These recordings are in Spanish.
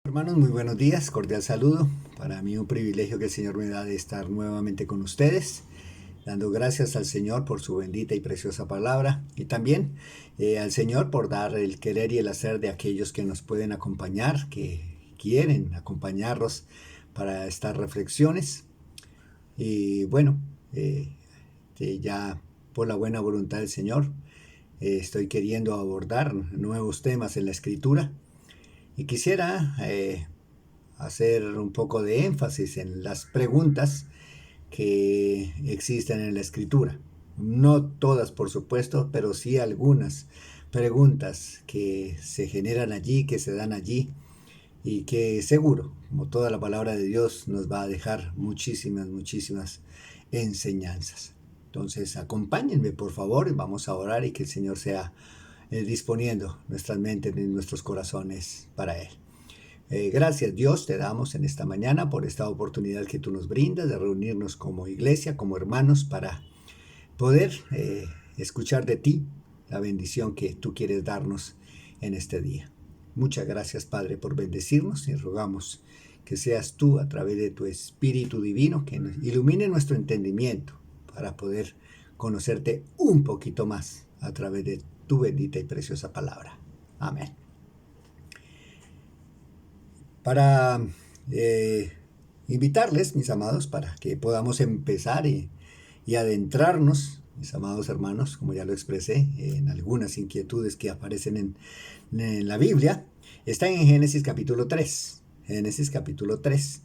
Hermanos, muy buenos días, cordial saludo. Para mí un privilegio que el Señor me da de estar nuevamente con ustedes, dando gracias al Señor por su bendita y preciosa palabra y también al Señor por dar el querer y el hacer de aquellos que nos pueden acompañar, que quieren acompañarnos para estas reflexiones. Y bueno, eh, ya por la buena voluntad del Señor, estoy queriendo abordar nuevos temas en la Escritura y quisiera hacer un poco de énfasis en las preguntas que existen en la escritura. No todas, por supuesto, pero sí algunas preguntas que se generan allí, que se dan allí y que seguro, como toda la palabra de Dios, nos va a dejar muchísimas enseñanzas. Entonces, acompáñenme, por favor, y vamos a orar y que el Señor sea disponiendo nuestras mentes y nuestros corazones para Él. Gracias Dios te damos en esta mañana por esta oportunidad que tú nos brindas de reunirnos como iglesia, como hermanos, para poder escuchar de ti la bendición que tú quieres darnos en este día. Muchas gracias Padre por bendecirnos y rogamos que seas tú a través de tu Espíritu Divino que nos ilumine nuestro entendimiento para poder conocerte un poquito más a través de tu bendita y preciosa palabra. Amén. Para invitarles, mis amados, para que podamos empezar y adentrarnos, mis amados hermanos, como ya lo expresé, en algunas inquietudes que aparecen en la Biblia, está en Génesis capítulo 3, Génesis capítulo 3,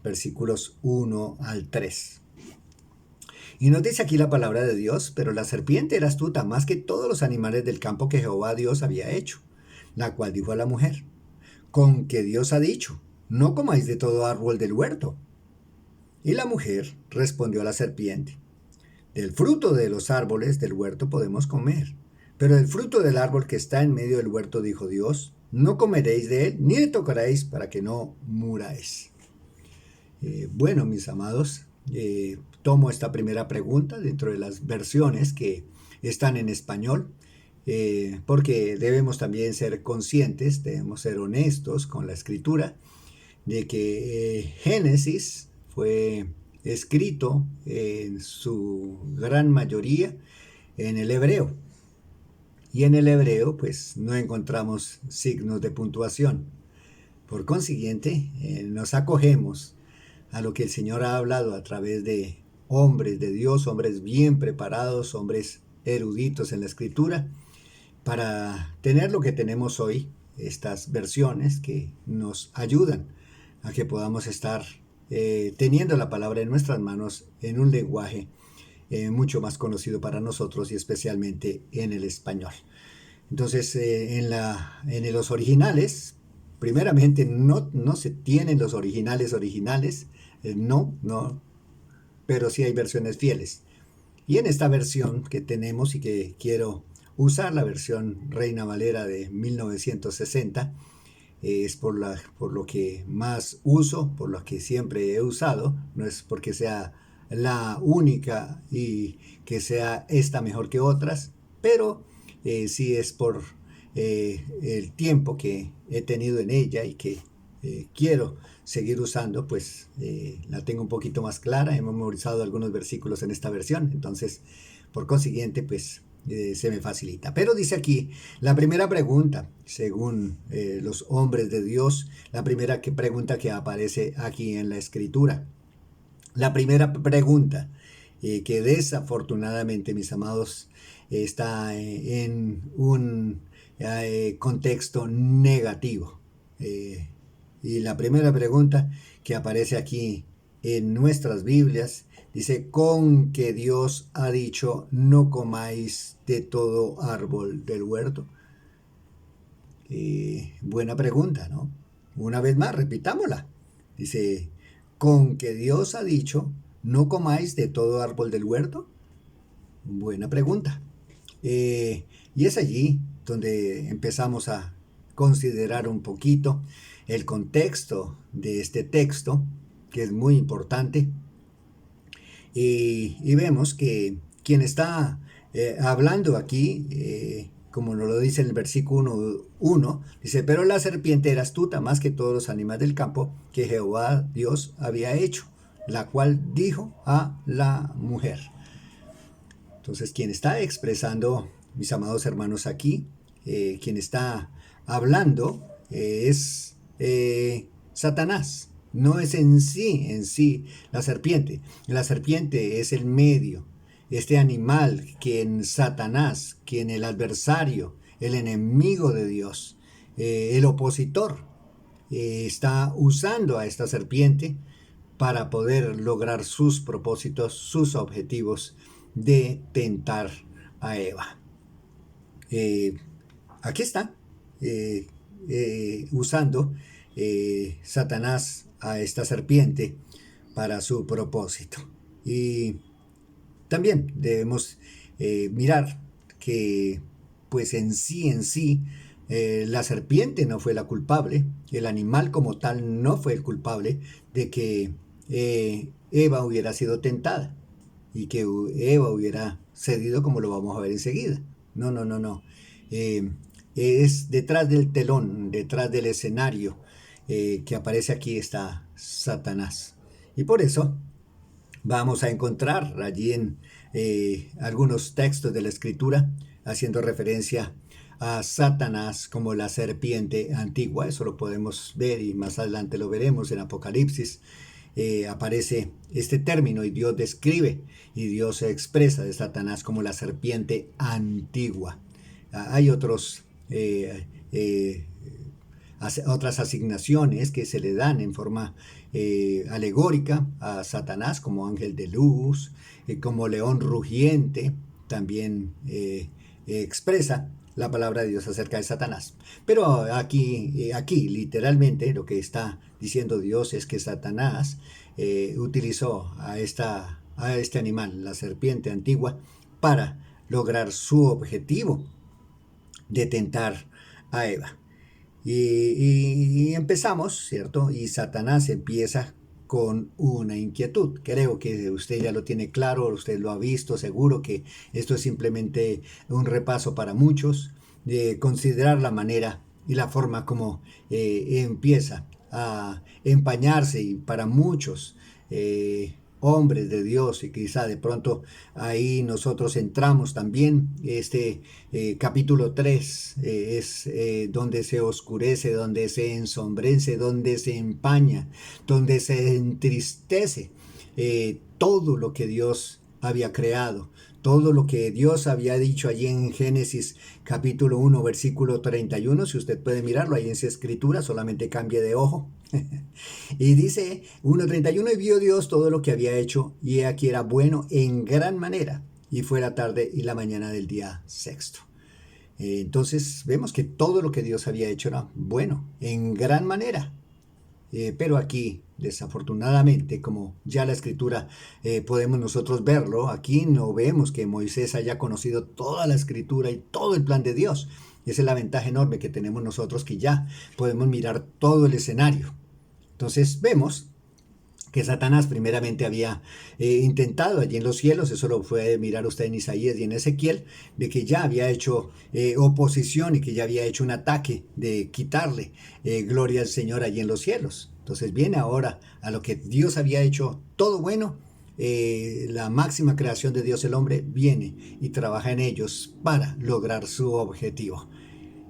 versículos 1 al 3. Y nos dice aquí la palabra de Dios: pero la serpiente era astuta más que todos los animales del campo que Jehová Dios había hecho, la cual dijo a la mujer: con que Dios ha dicho, no comáis de todo árbol del huerto. Y la mujer respondió a la serpiente: del fruto de los árboles del huerto podemos comer, pero del fruto del árbol que está en medio del huerto, dijo Dios, no comeréis de él, ni le tocaréis para que no muráis. Bueno, mis amados, tomo esta primera pregunta dentro de las versiones que están en español, porque debemos también ser conscientes, debemos ser honestos con la escritura, de que Génesis fue escrito en su gran mayoría en el hebreo. Y en el hebreo pues no encontramos signos de puntuación. Por consiguiente, nos acogemos a lo que el Señor ha hablado a través de hombres de Dios, hombres bien preparados, hombres eruditos en la escritura, para tener lo que tenemos hoy, estas versiones que nos ayudan a que podamos estar teniendo la palabra en nuestras manos en un lenguaje mucho más conocido para nosotros y especialmente en el español. Entonces, en los originales, primeramente no se tienen los originales, no, pero sí hay versiones fieles. Y en esta versión que tenemos y que quiero usar, la versión Reina Valera de 1960, es por lo que más uso, por lo que siempre he usado, no es porque sea la única y que sea esta mejor que otras, pero sí es por el tiempo que he tenido en ella y que quiero seguir usando, pues la tengo un poquito más clara, he memorizado algunos versículos en esta versión, entonces por consiguiente pues se me facilita. Pero dice aquí, la primera pregunta, según los hombres de Dios, la primera pregunta que aparece aquí en la escritura. La primera pregunta, que desafortunadamente, mis amados, está en un contexto negativo. Y la primera pregunta que aparece aquí en nuestras Biblias dice: con que Dios ha dicho, no comáis de todo árbol del huerto. Buena pregunta, ¿no? Una vez más, repitámosla. Dice: con que Dios ha dicho, no comáis de todo árbol del huerto. Buena pregunta. Y es allí donde empezamos a considerar un poquito el contexto de este texto, que es muy importante. Y vemos que quien está hablando aquí como nos lo dice en el versículo 1, dice, pero la serpiente era astuta más que todos los animales del campo que Jehová Dios había hecho, la cual dijo a la mujer. Entonces, quien está expresando, mis amados hermanos, aquí, quien está hablando es Satanás. No es en sí la serpiente. La serpiente es el medio, este animal, quien Satanás, quien el adversario, el enemigo de Dios, el opositor, está usando a esta serpiente para poder lograr sus propósitos, sus objetivos de tentar a Eva. Aquí está, usando Satanás a esta serpiente para su propósito. Y también debemos mirar que pues en sí, la serpiente no fue la culpable, el animal como tal no fue el culpable de que Eva hubiera sido tentada y que Eva hubiera cedido, como lo vamos a ver enseguida. No. Es detrás del telón, detrás del escenario que aparece aquí está Satanás. Y por eso vamos a encontrar allí en algunos textos de la Escritura haciendo referencia a Satanás como la serpiente antigua. Eso lo podemos ver y más adelante lo veremos en Apocalipsis. Aparece este término y Dios describe y Dios se expresa de Satanás como la serpiente antigua. Hay otras asignaciones que se le dan en forma alegórica a Satanás como ángel de luz, como león rugiente, también expresa la palabra de Dios acerca de Satanás. Pero aquí literalmente lo que está diciendo Dios es que Satanás utilizó a este animal, la serpiente antigua, para lograr su objetivo de tentar a Eva. Y empezamos, ¿cierto? Y Satanás empieza con una inquietud. Creo que usted ya lo tiene claro, usted lo ha visto, seguro que esto es simplemente un repaso para muchos, de considerar la manera y la forma como empieza a empañarse y para muchos hombres de Dios, y quizá de pronto ahí nosotros entramos también. Este capítulo 3 es donde se oscurece, donde se ensombrece, donde se empaña, donde se entristece todo lo que Dios había creado, todo lo que Dios había dicho allí en Génesis capítulo 1 versículo 31. Si usted puede mirarlo ahí en su escritura, solamente cambie de ojo. Y dice 1:31, y vio Dios todo lo que había hecho, y he aquí era bueno en gran manera, y fue la tarde y la mañana del día sexto. Entonces vemos que todo lo que Dios había hecho era bueno, en gran manera. Pero aquí, desafortunadamente, como ya la escritura podemos nosotros verlo, aquí no vemos que Moisés haya conocido toda la escritura y todo el plan de Dios. Esa es la ventaja enorme que tenemos nosotros, que ya podemos mirar todo el escenario. Entonces vemos que Satanás primeramente había intentado allí en los cielos, eso lo puede mirar usted en Isaías y en Ezequiel, de que ya había hecho oposición y que ya había hecho un ataque de quitarle gloria al Señor allí en los cielos. Entonces viene ahora a lo que Dios había hecho todo bueno, la máxima creación de Dios, el hombre, viene y trabaja en ellos para lograr su objetivo.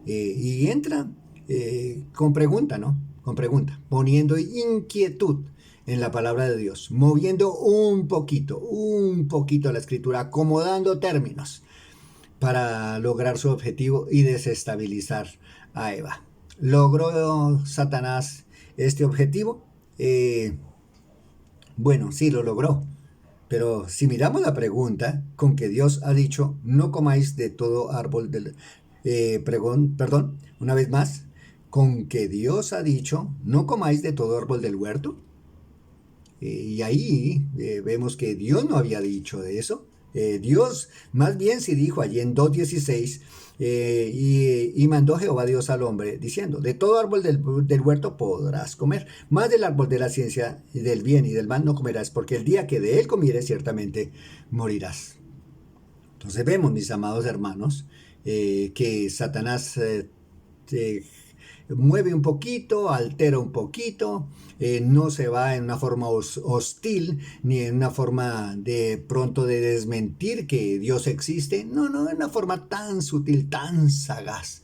Y entra con pregunta, ¿no? Con pregunta, poniendo inquietud en la palabra de Dios, moviendo un poquito la escritura, acomodando términos para lograr su objetivo y desestabilizar a Eva. ¿Logró Satanás este objetivo? Bueno, sí lo logró. Pero si miramos la pregunta con que Dios ha dicho, no comáis de todo árbol del... perdón, una vez más, con que Dios ha dicho, no comáis de todo árbol del huerto. Y ahí vemos que Dios no había dicho de eso. Dios más bien sí dijo allí en 2:16, y mandó Jehová Dios al hombre, diciendo, de todo árbol del huerto podrás comer, más del árbol de la ciencia del bien y del mal no comerás, porque el día que de él comieres ciertamente morirás. Entonces vemos, mis amados hermanos, que Satanás te mueve un poquito, altera un poquito, no se va en una forma hostil, ni en una forma de pronto de desmentir que Dios existe, no, no, en una forma tan sutil, tan sagaz,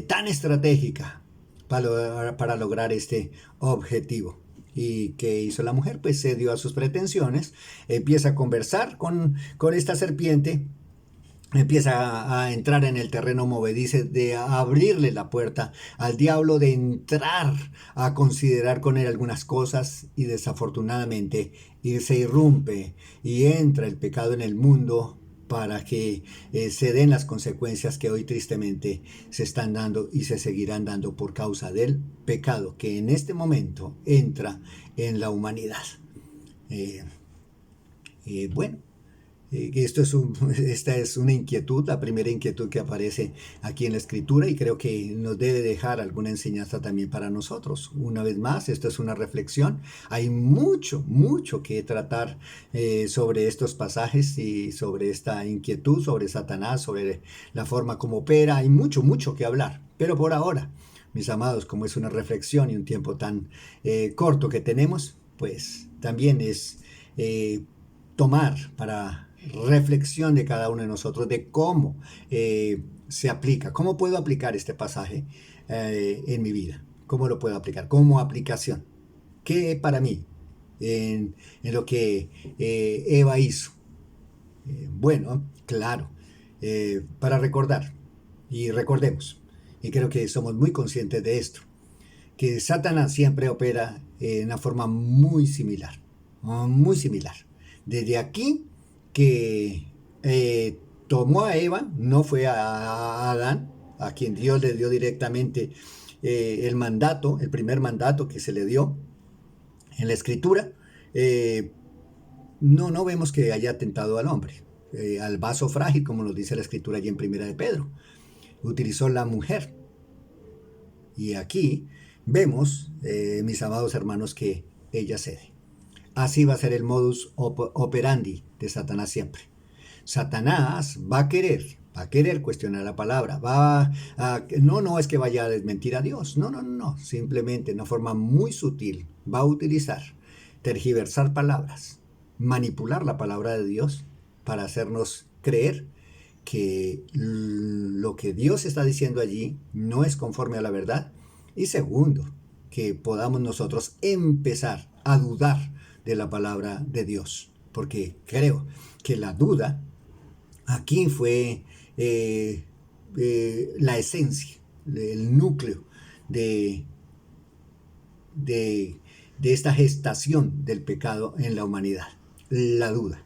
tan estratégica para lograr este objetivo. ¿Y qué hizo la mujer? Pues se dio a sus pretensiones, empieza a conversar con esta serpiente, empieza a entrar en el terreno movedizo, de abrirle la puerta al diablo, de entrar a considerar con él algunas cosas, y desafortunadamente se irrumpe y entra el pecado en el mundo para que se den las consecuencias que hoy tristemente se están dando y se seguirán dando por causa del pecado que en este momento entra en la humanidad. Eh, bueno, esta es una inquietud, la primera inquietud que aparece aquí en la escritura, y creo que nos debe dejar alguna enseñanza también para nosotros. Una vez más, esto es una reflexión. Hay mucho, mucho que tratar sobre estos pasajes y sobre esta inquietud, sobre Satanás, sobre la forma como opera. Hay mucho, mucho que hablar. Pero por ahora, mis amados, como es una reflexión y un tiempo tan corto que tenemos, pues también es tomar para reflexión de cada uno de nosotros de cómo se aplica, cómo puedo aplicar este pasaje en mi vida, cómo lo puedo aplicar como aplicación, qué para mí en lo que Eva hizo. Bueno, claro, para recordar y recordemos, y creo que somos muy conscientes de esto, que Satanás siempre opera en una forma muy similar, muy similar. Desde aquí que tomó a Eva, no fue a Adán, a quien Dios le dio directamente el mandato, el primer mandato que se le dio en la escritura. No vemos que haya tentado al hombre, al vaso frágil, como nos dice la escritura allí en Primera de Pedro. Utilizó la mujer. Y aquí vemos, mis amados hermanos, que ella cede. Así va a ser el modus operandi de Satanás siempre. Satanás va a querer cuestionar la palabra, no es que vaya a desmentir a Dios, no, simplemente de una forma muy sutil va a utilizar, tergiversar palabras, manipular la palabra de Dios para hacernos creer que lo que Dios está diciendo allí no es conforme a la verdad. Y segundo, que podamos nosotros empezar a dudar de la palabra de Dios, porque creo que la duda aquí fue la esencia, el núcleo de, de, de esta gestación del pecado en la humanidad, la duda.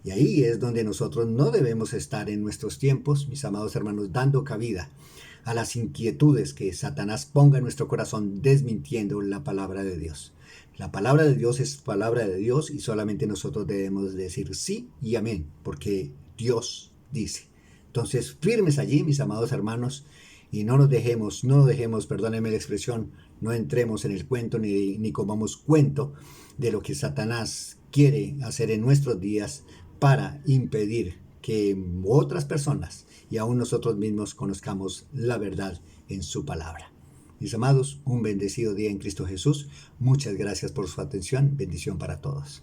Y ahí es donde nosotros no debemos estar en nuestros tiempos, mis amados hermanos, dando cabida a las inquietudes que Satanás ponga en nuestro corazón, desmintiendo la palabra de Dios. La palabra de Dios es palabra de Dios, y solamente nosotros debemos decir sí y amén, porque Dios dice. Entonces, firmes allí, mis amados hermanos, y no nos dejemos, perdónenme la expresión, no entremos en el cuento ni comamos cuento de lo que Satanás quiere hacer en nuestros días para impedir que otras personas y aún nosotros mismos conozcamos la verdad en su palabra. Mis amados, un bendecido día en Cristo Jesús. Muchas gracias por su atención. Bendición para todos.